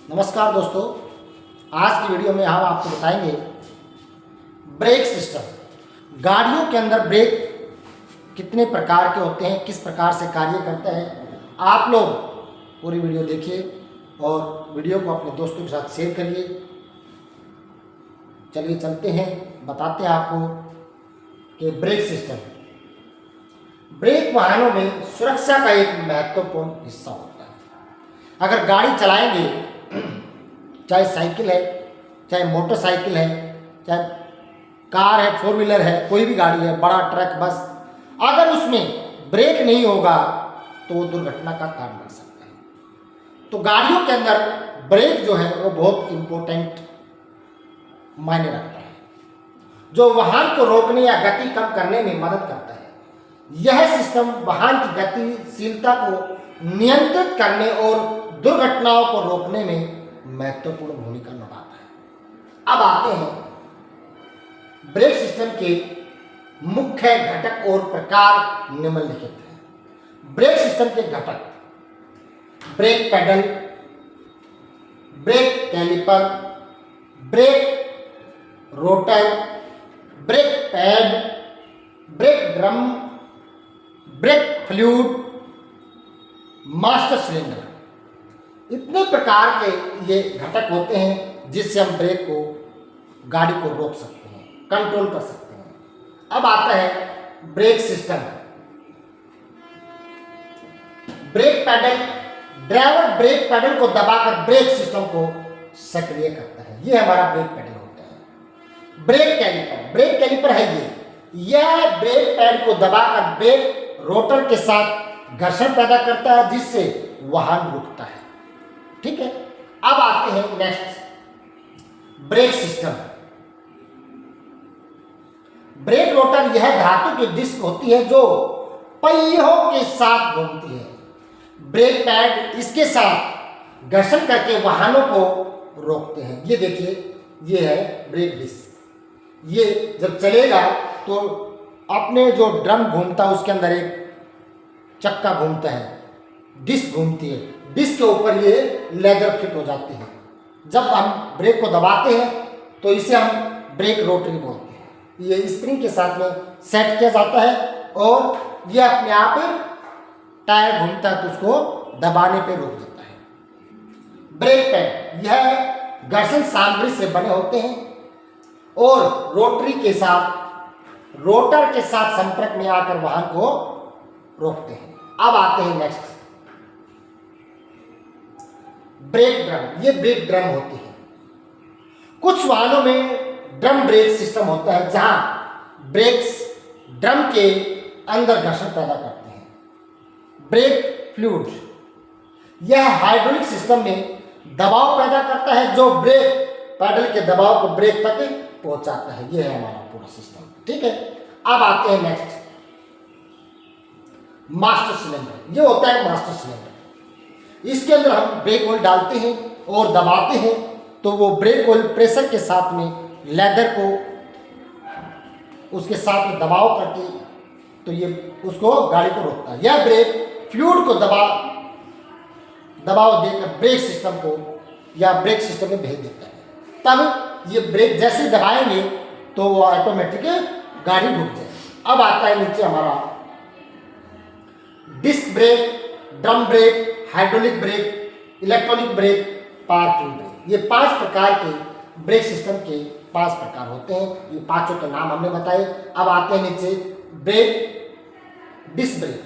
नमस्कार दोस्तों, आज की वीडियो में हम आपको बताएंगे ब्रेक सिस्टम। गाड़ियों के अंदर ब्रेक कितने प्रकार के होते हैं, किस प्रकार से कार्य करता है। आप लोग पूरी वीडियो देखिए और वीडियो को अपने दोस्तों के साथ शेयर करिए। चलिए चलते हैं, बताते हैं आपको कि ब्रेक सिस्टम। ब्रेक वाहनों में सुरक्षा का एक महत्वपूर्ण हिस्सा होता है। अगर गाड़ी चलाएंगे, चाहे साइकिल है, चाहे मोटरसाइकिल है, चाहे कार है, फोर व्हीलर है, कोई भी गाड़ी है, बड़ा ट्रक, बस, अगर उसमें ब्रेक नहीं होगा तो वो दुर्घटना का कारण बन सकता है। तो गाड़ियों के अंदर ब्रेक जो है वो बहुत इम्पोर्टेंट मायने रखता है, जो वाहन को रोकने या गति कम करने में मदद करता है। यह सिस्टम वाहन की गतिशीलता को नियंत्रित करने और दुर्घटनाओं को रोकने में महत्वपूर्ण भूमिका निभाता है। अब आते हैं ब्रेक सिस्टम के मुख्य घटक और प्रकार निम्नलिखित हैं। ब्रेक सिस्टम के घटक: brake pedal, brake caliper, brake rotor, brake pad, brake drum, brake fluid, master cylinder. इतने प्रकार के ये घटक होते हैं जिससे हम ब्रेक को, गाड़ी को रोक सकते हैं, कंट्रोल कर सकते हैं। अब आता है break system. Brake pedal: driver brake pedal को दबाकर ब्रेक सिस्टम को सक्रिय करता है, ये हमारा ब्रेक पेडल होता है। ब्रेक कैलिपर: ब्रेक कैलिपर है यह ब्रेक पैड को दबाकर ब्रेक रोटर के साथ घर्षण पैदा करता है जिससे वाहन रुकता है। ठीक है। अब आते हैं next, brake system. Brake rotor यह धातु की डिस्क होती है जो पहियों के साथ घूमती है। ब्रेक पैड इसके साथ घर्षण करके वाहनों को रोकते हैं। ये देखिए, ये है ब्रेक डिस्क। ये जब चलेगा तो अपने जो ड्रम घूमता है उसके अंदर एक चक्का घूमता है, डिस्क घूमती है, डिस्क के ऊपर ये लेदर फिट हो जाती है। जब हम ब्रेक को दबाते हैं तो इसे हम ब्रेक रोटरी बोलते हैं। ये स्प्रिंग के साथ में सेट किया जाता है और ये अपने आप टायर घूमता है तो उसको दबाने पे रोक देता है। ब्रेक पैड यह घर्षण सामग्री से बने होते हैं और रोटर के साथ संपर्क में आकर वाहन को रोकते हैं। अब आते हैं नेक्स्ट, ब्रेक ड्रम। ये ब्रेक ड्रम होती है। कुछ वाहनों में ड्रम ब्रेक सिस्टम होता है जहां ब्रेक्स ड्रम के अंदर घर्षण पैदा करते हैं। ब्रेक फ्लूइड यह हाइड्रोलिक सिस्टम में दबाव पैदा करता है जो ब्रेक पैडल के दबाव को ब्रेक तक पहुंचाता है। यह है हमारा पूरा सिस्टम। ठीक है। अब आते हैं नेक्स्ट, मास्टर सिलेंडर। ये होता है मास्टर सिलेंडर। इसके अंदर हम ब्रेक ऑयल डालते हैं और दबाते हैं तो वो ब्रेक ऑयल प्रेशर के साथ में लेदर को उसके साथ में दबाव करके तो ये उसको गाड़ी को रोकता है। यह ब्रेक फ्लूइड को दबाव देकर ब्रेक सिस्टम को या ब्रेक सिस्टम में भेज देता है। तब ये ब्रेक जैसे दबाएंगे तो वो ऑटोमेटिक गाड़ी रुक जाए। अब आता है नीचे हमारा disc brake, drum brake, hydraulic brake, electronic brake, power tube brake. ये 5 प्रकार के ब्रेक सिस्टम के 5 प्रकार होते हैं। ये पांचों के नाम हमने बताए। अब आते हैं नीचे ब्रेक डिस्क ब्रेक।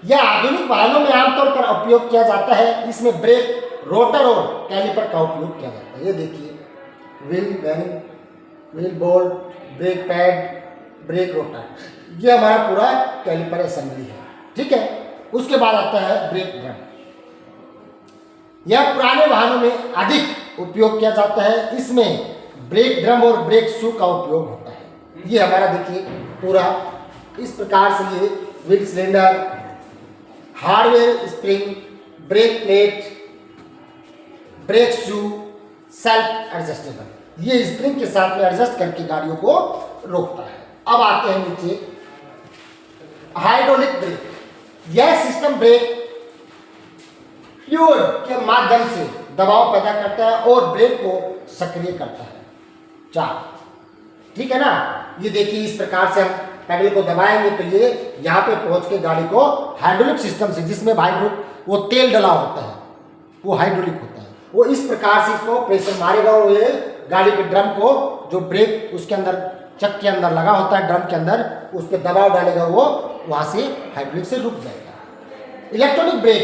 यह आधुनिक वाहनों में आमतौर पर उपयोग किया जाता है। इसमें ब्रेक रोटर और कैलिपर का उपयोग किया जाता है। ये देखिए, wheel bearing, wheel bolt, brake pad, brake rotor, ये हमारा पूरा कैलिपर असेंबली है। ठीक है। उसके बाद आता है ब्रेक ड्रम। यह पुराने वाहनों में अधिक उपयोग किया जाता है। इसमें ब्रेक ड्रम और ब्रेक शू का उपयोग होता है। ये हमारा देखिए पूरा इस प्रकार से ये wheel cylinder, hardware spring, brake plate, brake shoe, self adjustable, ये स्प्रिंग के साथ में एडजस्ट करके गाड़ियों को रोकता है। अब आते हैं नीचे हाइड्रोलिक ब्रेक। यह सिस्टम ब्रेक फ्लूइड के माध्यम से दबाव पैदा करता है और ब्रेक को सक्रिय करता है। 4, ठीक है ना। ये देखिए इस प्रकार से हम पेडल को दबाएंगे तो ये यहाँ पे पहुंच के गाड़ी को हाइड्रोलिक सिस्टम से, जिसमें वो तेल डला होता है, वो हाइड्रोलिक होता है, वो इस प्रकार से इसको प्रेशर मारेगा और ये गाड़ी के ड्रम को, जो ब्रेक उसके अंदर चक के अंदर लगा होता है ड्रम के अंदर, उस पर दबाव डालेगा, वो वहाँ से हाइड्रोलिक से रुक जाएगा। इलेक्ट्रॉनिक ब्रेक,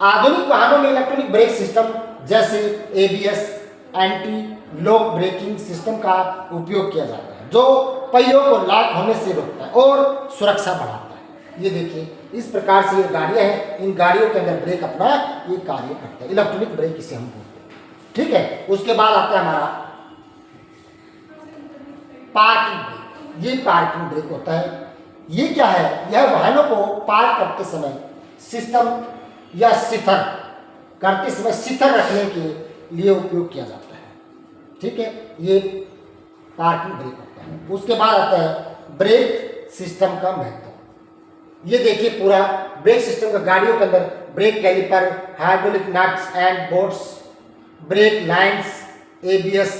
आधुनिक वाहनों में इलेक्ट्रॉनिक ब्रेक सिस्टम जैसे ABS, anti lock braking system का उपयोग किया जाता है, जो पहियों को लॉक होने से रोकता है और सुरक्षा बढ़ाता है। ये देखिए इस प्रकार से ये गाड़ियाँ हैं, इन गाड़ियों के अंदर ब्रेक अपना ये कार्य करता है, इलेक्ट्रॉनिक ब्रेक इसे हम बोलते हैं, ठीक है। उसके बाद आता है हमारा पार्किंग ब्रेक। ये पार्किंग ब्रेक होता है, ये क्या है, यह वाहनों को पार्क करते समय सिस्टम या शिथिल करते समय शिथिल रखने के लिए उपयोग किया जाता है, ठीक है। ये पार्किंग ब्रेक होता है। उसके बाद आता है ब्रेक सिस्टम का महत्व। ये देखिए पूरा ब्रेक सिस्टम का, गाड़ियों के अंदर brake caliper, hydraulic nuts and bolts, brake lines, ABS,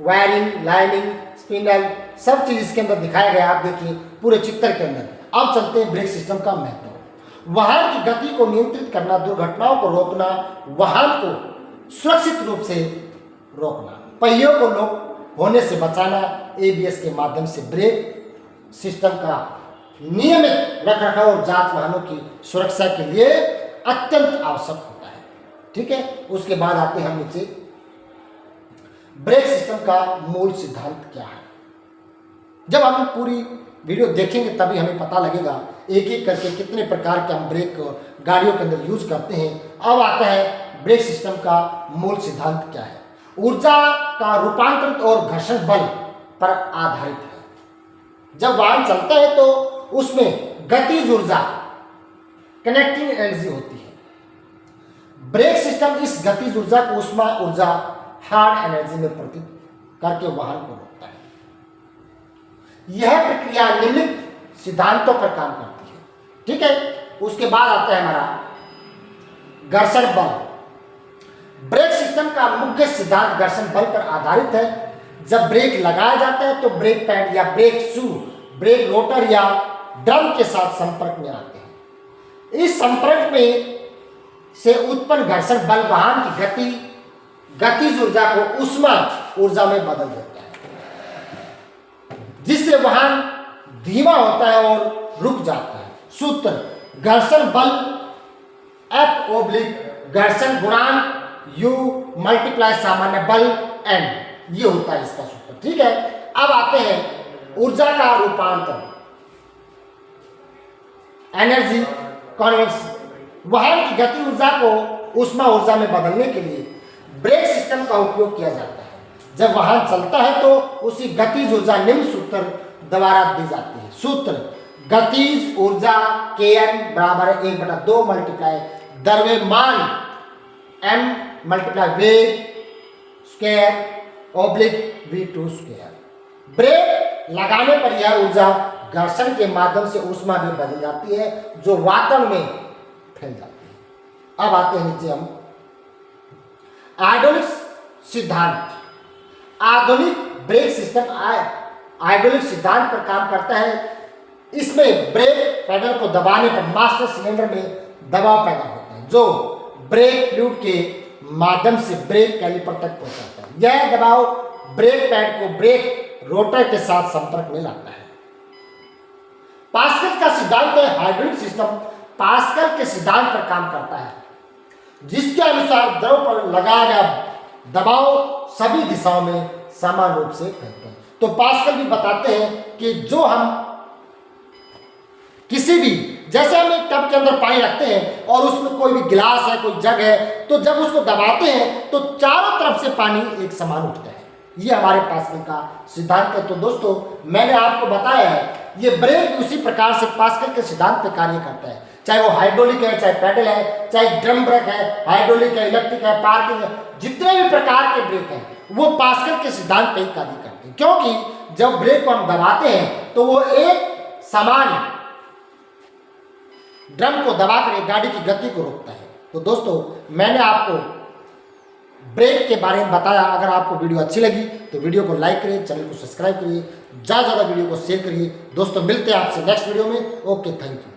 wiring, lining, spindle, सब चीज इसके अंदर दिखाया गया। आप देखिए पूरे चित्र के अंदर। अब चलते हैं ब्रेक सिस्टम का महत्व। वाहन की गति को नियंत्रित करना, दुर्घटनाओं को रोकना, वाहन को सुरक्षित रूप से रोकना, पहियों को लॉक होने से बचाना, ABS के माध्यम से ब्रेक सिस्टम का नियमित रखरखाव और जांच वाहनों की सुरक्षा के लिए अत्यंत आवश्यक होता है, ठीक है। उसके बाद आते हैं हम नीचे, ब्रेक सिस्टम का मूल सिद्धांत क्या है। जब हम पूरी वीडियो देखेंगे तभी हमें पता लगेगा एक एक करके कितने प्रकार के हम ब्रेक गाड़ियों के अंदर यूज करते हैं। अब आता है ब्रेक सिस्टम का मूल सिद्धांत क्या है। ऊर्जा का रूपांतरित और घर्षण बल पर आधारित है। जब वाहन चलता है तो उसमें गतिज ऊर्जा, कनेक्टिंग एनर्जी होती है। ब्रेक सिस्टम इस गतिज ऊर्जा को ऊष्मा ऊर्जा, हार्ड एनर्जी में परिवर्तित करके वाहन को रोकता है। यह प्रक्रिया निम्नलिखित सिद्धांतों पर काम करती है, ठीक है। उसके बाद आता है हमारा घर्षण बल। ब्रेक सिस्टम का मुख्य सिद्धांत घर्षण बल पर आधारित है। जब ब्रेक लगाया जाता है तो ब्रेक पैड या ब्रेक शू ब्रेक रोटर या ड्रम के साथ संपर्क में आते हैं। इस संपर्क में से उत्पन्न घर्षण बल वाहन की गतिज ऊर्जा को ऊष्मा ऊर्जा में बदल देता है, जिससे वाहन धीमा होता है और रुक जाता है। सूत्र, घर्षण बल F घर्षण गुणांक U × सामान्य बल N, ये होता है इसका सूत्र, ठीक है। अब आते हैं ऊर्जा का रूपांतरण, एनर्जी कन्वर्शन। वाहन की गति ऊर्जा को ऊष्मा ऊर्जा में बदलने के लिए ब्रेक सिस्टम का उपयोग किया जाता है। जब वाहन चलता है तो उसी गतिज ऊर्जा निम्न सूत्र द्वारा दी जाती है। सूत्र, गतिज ऊर्जा Kn = 1/2 × द्रव्यमान m × वेग स्क्वायर / v2²। ब्रेक लगाने पर यह ऊर्जा घर्षण के माध्यम से ऊष्मा में बदल जाती है, जो वातावरण में फैल जाती है। अब आते हैं नीचे हम हाइड्रोलिक सिद्धांत। आधुनिक ब्रेक सिस्टम हाइड्रोलिक सिद्धांत पर काम करता है। इसमें ब्रेक पैडल को दबाने पर मास्टर सिलेंडर में दबाव पैदा होता है, जो ब्रेक फ्लूइड के माध्यम से ब्रेक कैलिपर तक पहुंचाता है। यह दबाव ब्रेक पैड को ब्रेक रोटर के साथ संपर्क में लाता है। पास्कल का सिद्धांत है। हाइड्रोलिक सिस्टम पास्कल के सिद्धांत पर काम करता है, जिसके अनुसार द्रव पर लगाया गया दबाव सभी दिशाओं में समान रूप से फैलता है। तो पास्कल भी बताते हैं कि जो हम किसी भी, जैसे हम एक टब के अंदर पानी रखते हैं और उसमें कोई भी गिलास है, कोई जग है, तो जब उसको दबाते हैं तो चारों तरफ से पानी एक समान उठता है। ये हमारे पास्कल का सिद्धांत है। तो दोस्तों मैंने आपको बताया है ये ब्रेक उसी प्रकार से पास्कल के सिद्धांत पे कार्य करता है, चाहे वो हाइड्रोलिक है, चाहे पैडल है, चाहे ड्रम ब्रेक है, हाइड्रोलिक है, इलेक्ट्रिक है, पार्किंग है, जितने भी प्रकार के ब्रेक हैं वो पास्कल के सिद्धांत पे ही कार्य करते हैं। क्योंकि जब ब्रेक को हम दबाते हैं तो वो एक समान ड्रम को दबाकर गाड़ी की गति को रोकता है। तो दोस्तों मैंने आपको ब्रेक के बारे में बताया। अगर आपको वीडियो अच्छी लगी तो वीडियो को लाइक करिए, चैनल को सब्सक्राइब करिए, ज़्यादा से ज़्यादा वीडियो को शेयर करिए। दोस्तों मिलते हैं आपसे नेक्स्ट वीडियो में। Okay, thank you.